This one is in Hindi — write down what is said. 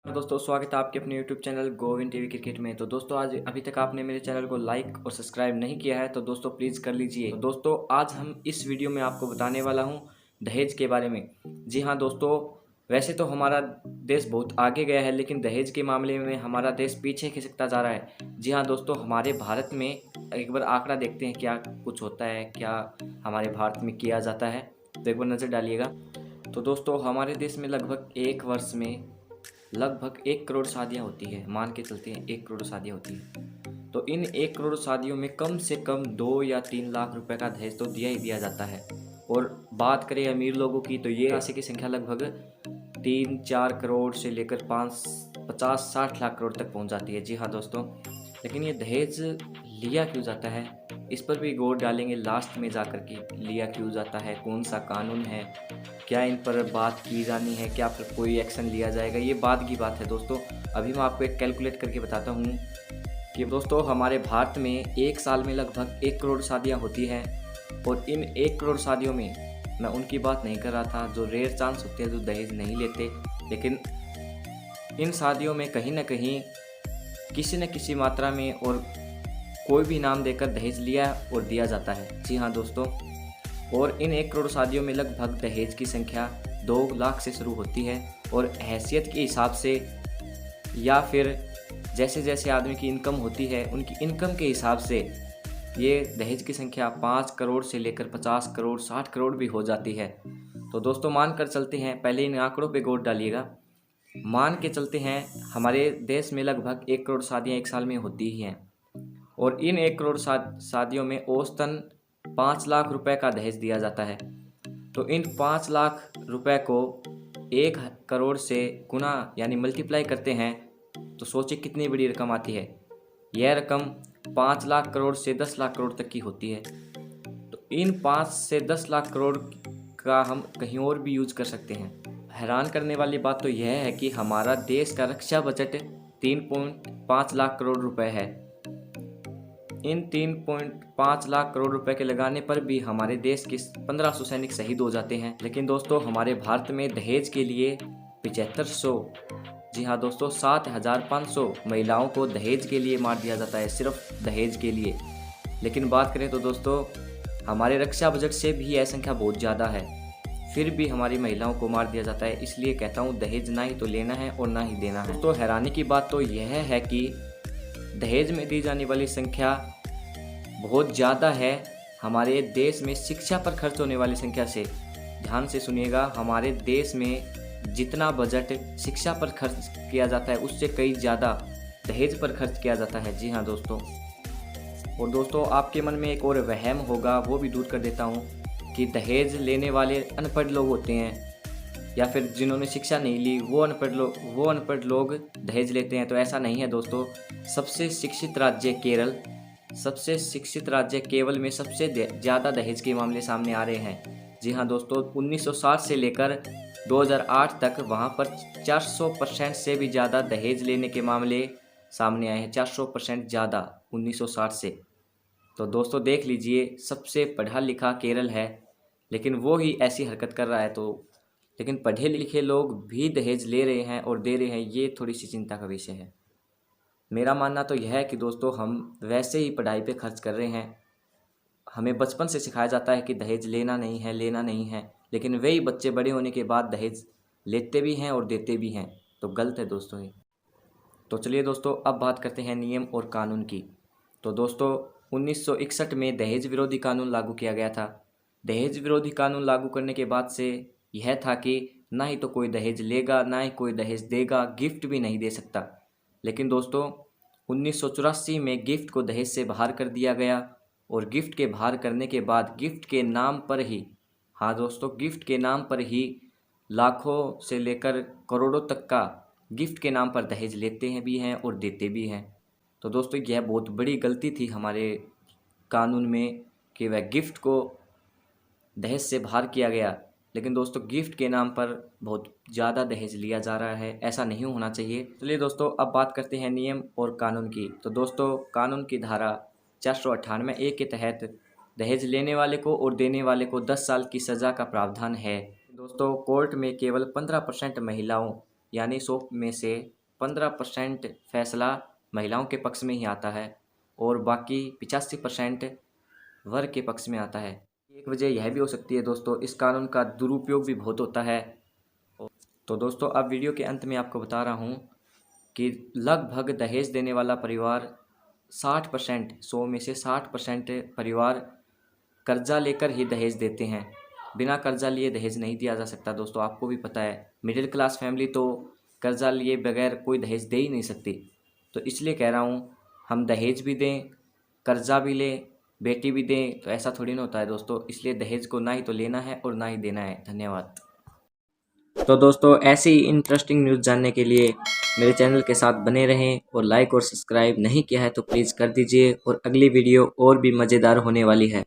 तो दोस्तों स्वागत है आपके अपने YouTube channel Govind TV cricket में। तो दोस्तों आज अभी तक आपने मेरे चैनल को लाइक और सब्सक्राइब नहीं किया है तो दोस्तों प्लीज़ कर लीजिए। तो दोस्तों आज हम इस वीडियो में आपको बताने वाला हूं दहेज के बारे में। जी हां दोस्तों, वैसे तो हमारा देश बहुत आगे गया है लेकिन दहेज के मामले में हमारा देश पीछे खिसकता जा रहा है। जी हाँ दोस्तों, हमारे भारत में एक बार आंकड़ा देखते हैं क्या कुछ होता है, क्या हमारे भारत में किया जाता है, तो एक बार नज़र डालिएगा। तो दोस्तों हमारे देश में लगभग एक वर्ष में लगभग 1 करोड़ शादियाँ होती है। मान के चलते हैं 1 करोड़ शादियाँ होती है। तो इन 1 करोड़ शादियों में कम से कम 2 या 3 लाख रुपए का दहेज तो दिया ही दिया जाता है। और बात करें अमीर लोगों की तो ये राशि की संख्या लगभग 3-4 करोड़ से लेकर 50-60 लाख करोड़ तक पहुंच जाती है। जी हाँ दोस्तों, लेकिन ये दहेज लिया क्यों जाता है इस पर भी गौर डालेंगे लास्ट में जाकर के। लिया क्यों जाता है, कौन सा कानून है, क्या इन पर बात की जानी है, क्या फिर कोई एक्शन लिया जाएगा, ये बाद की बात है दोस्तों। अभी मैं आपको एक कैलकुलेट करके बताता हूँ कि दोस्तों हमारे भारत में एक साल में लगभग 1 करोड़ शादियाँ होती हैं। और इन 1 करोड़ शादियों में मैं उनकी बात नहीं कर रहा था जो रेयर चांस होते हैं, जो दहेज नहीं लेते, लेकिन इन शादियों में कहीं ना कहीं किसी न किसी मात्रा में और कोई भी नाम देकर दहेज लिया और दिया जाता है। जी हाँ दोस्तों, और इन 1 करोड़ शादियों में लगभग दहेज की संख्या 2 लाख से शुरू होती है और हैसियत के हिसाब से या फिर जैसे जैसे आदमी की इनकम होती है उनकी इनकम के हिसाब से ये दहेज की संख्या 5 करोड़ से लेकर 50 करोड़ 60 करोड़ भी हो जाती है। तो दोस्तों मान कर चलते हैं, पहले इन आंकड़ों पे गौर डालिएगा। मान के चलते हैं हमारे देश में लगभग 1 करोड़ शादियाँ एक साल में होती ही हैं और इन 1 करोड़ शादियों में औसतन 5 लाख रुपए का दहेज दिया जाता है। तो इन 5 लाख रुपए को 1 करोड़ से गुना यानी मल्टीप्लाई करते हैं तो सोचिए कितनी बड़ी रकम आती है। यह रकम 5 लाख करोड़ से 10 लाख करोड़ तक की होती है। तो इन 5 से 10 लाख करोड़ का हम कहीं और भी यूज कर सकते हैं। हैरान करने वाली बात तो यह है कि हमारा देश का रक्षा बजट 3.5 लाख करोड़ रुपए है। इन 3.5 लाख करोड़ रुपए के लगाने पर भी हमारे देश के 1500 सैनिक शहीद हो जाते हैं। लेकिन दोस्तों हमारे भारत में दहेज के लिए 7500, जी हाँ दोस्तों 7500 महिलाओं को दहेज के लिए मार दिया जाता है, सिर्फ दहेज के लिए। लेकिन बात करें तो दोस्तों हमारे रक्षा बजट से भी यह संख्या बहुत ज़्यादा है, फिर भी हमारी महिलाओं को मार दिया जाता है। इसलिए कहता हूँ दहेज ना ही तो लेना है और ना ही देना है। तो हैरानी की बात तो यह है कि दहेज में दी जाने वाली संख्या बहुत ज़्यादा है हमारे देश में शिक्षा पर खर्च होने वाली संख्या से। ध्यान से सुनिएगा, हमारे देश में जितना बजट शिक्षा पर खर्च किया जाता है उससे कई ज़्यादा दहेज पर खर्च किया जाता है। जी हाँ दोस्तों, और दोस्तों आपके मन में एक और वहम होगा, वो भी दूर कर देता हूँ कि दहेज लेने वाले अनपढ़ लोग होते हैं या फिर जिन्होंने शिक्षा नहीं ली वो अनपढ़ लोग दहेज लेते हैं। तो ऐसा नहीं है दोस्तों। सबसे शिक्षित राज्य केरल, सबसे शिक्षित राज्य केवल में सबसे ज़्यादा दहेज के मामले सामने आ रहे हैं। जी हाँ दोस्तों, 1960 से लेकर 2008 तक वहाँ पर 400% से भी ज़्यादा दहेज लेने के मामले सामने आए हैं। 400% ज़्यादा 1960 से। तो दोस्तों देख लीजिए, सबसे पढ़ा लिखा केरल है लेकिन वो ही ऐसी हरकत कर रहा है। तो लेकिन पढ़े लिखे लोग भी दहेज ले रहे हैं और दे रहे हैं, ये थोड़ी सी चिंता का विषय है। मेरा मानना तो यह है कि दोस्तों हम वैसे ही पढ़ाई पे खर्च कर रहे हैं। हमें बचपन से सिखाया जाता है कि दहेज लेना नहीं है, लेना नहीं है, लेकिन वही बच्चे बड़े होने के बाद दहेज लेते भी हैं और देते भी हैं। तो गलत है दोस्तों ये। तो चलिए दोस्तों अब बात करते हैं नियम और कानून की। तो दोस्तों 1961 में दहेज विरोधी कानून लागू किया गया था। दहेज विरोधी कानून लागू करने के बाद से यह था कि ना ही तो कोई दहेज लेगा, ना ही कोई दहेज देगा, गिफ्ट भी नहीं दे सकता। लेकिन दोस्तों 1984 में गिफ्ट को दहेज से बाहर कर दिया गया और गिफ्ट के बाहर करने के बाद गिफ्ट के नाम पर ही, हाँ दोस्तों गिफ्ट के नाम पर ही लाखों से लेकर करोड़ों तक का गिफ्ट के नाम पर दहेज लेते हैं भी हैं और देते भी हैं। तो दोस्तों यह बहुत बड़ी गलती थी हमारे कानून में कि वह गिफ्ट को दहेज से बाहर किया गया। लेकिन दोस्तों गिफ्ट के नाम पर बहुत ज़्यादा दहेज लिया जा रहा है, ऐसा नहीं होना चाहिए। चलिए दोस्तों अब बात करते हैं नियम और कानून की। तो दोस्तों कानून की धारा 498A के तहत दहेज लेने वाले को और देने वाले को 10 साल की सज़ा का प्रावधान है। दोस्तों कोर्ट में केवल 15% महिलाओं यानी 100 में से 15% फैसला महिलाओं के पक्ष में ही आता है और बाकी 85% वर्ग के पक्ष में आता है। एक वजह यह भी हो सकती है दोस्तों, इस कानून का दुरुपयोग भी बहुत होता है। तो दोस्तों अब वीडियो के अंत में आपको बता रहा हूँ कि लगभग दहेज देने वाला परिवार 60%, 100 में से 60% परिवार कर्जा लेकर ही दहेज देते हैं। बिना कर्जा लिए दहेज नहीं दिया जा सकता दोस्तों, आपको भी पता है। मिडिल क्लास फैमिली तो कर्जा लिए बगैर कोई दहेज दे ही नहीं सकती। तो इसलिए कह रहा हूँ, हम दहेज भी दें, कर्जा भी लें, बेटी भी दें, तो ऐसा थोड़ी ना होता है दोस्तों। इसलिए दहेज को ना ही तो लेना है और ना ही देना है। धन्यवाद। तो दोस्तों ऐसी ही इंटरेस्टिंग न्यूज़ जानने के लिए मेरे चैनल के साथ बने रहें और लाइक और सब्सक्राइब नहीं किया है तो प्लीज़ कर दीजिए। और अगली वीडियो और भी मज़ेदार होने वाली है।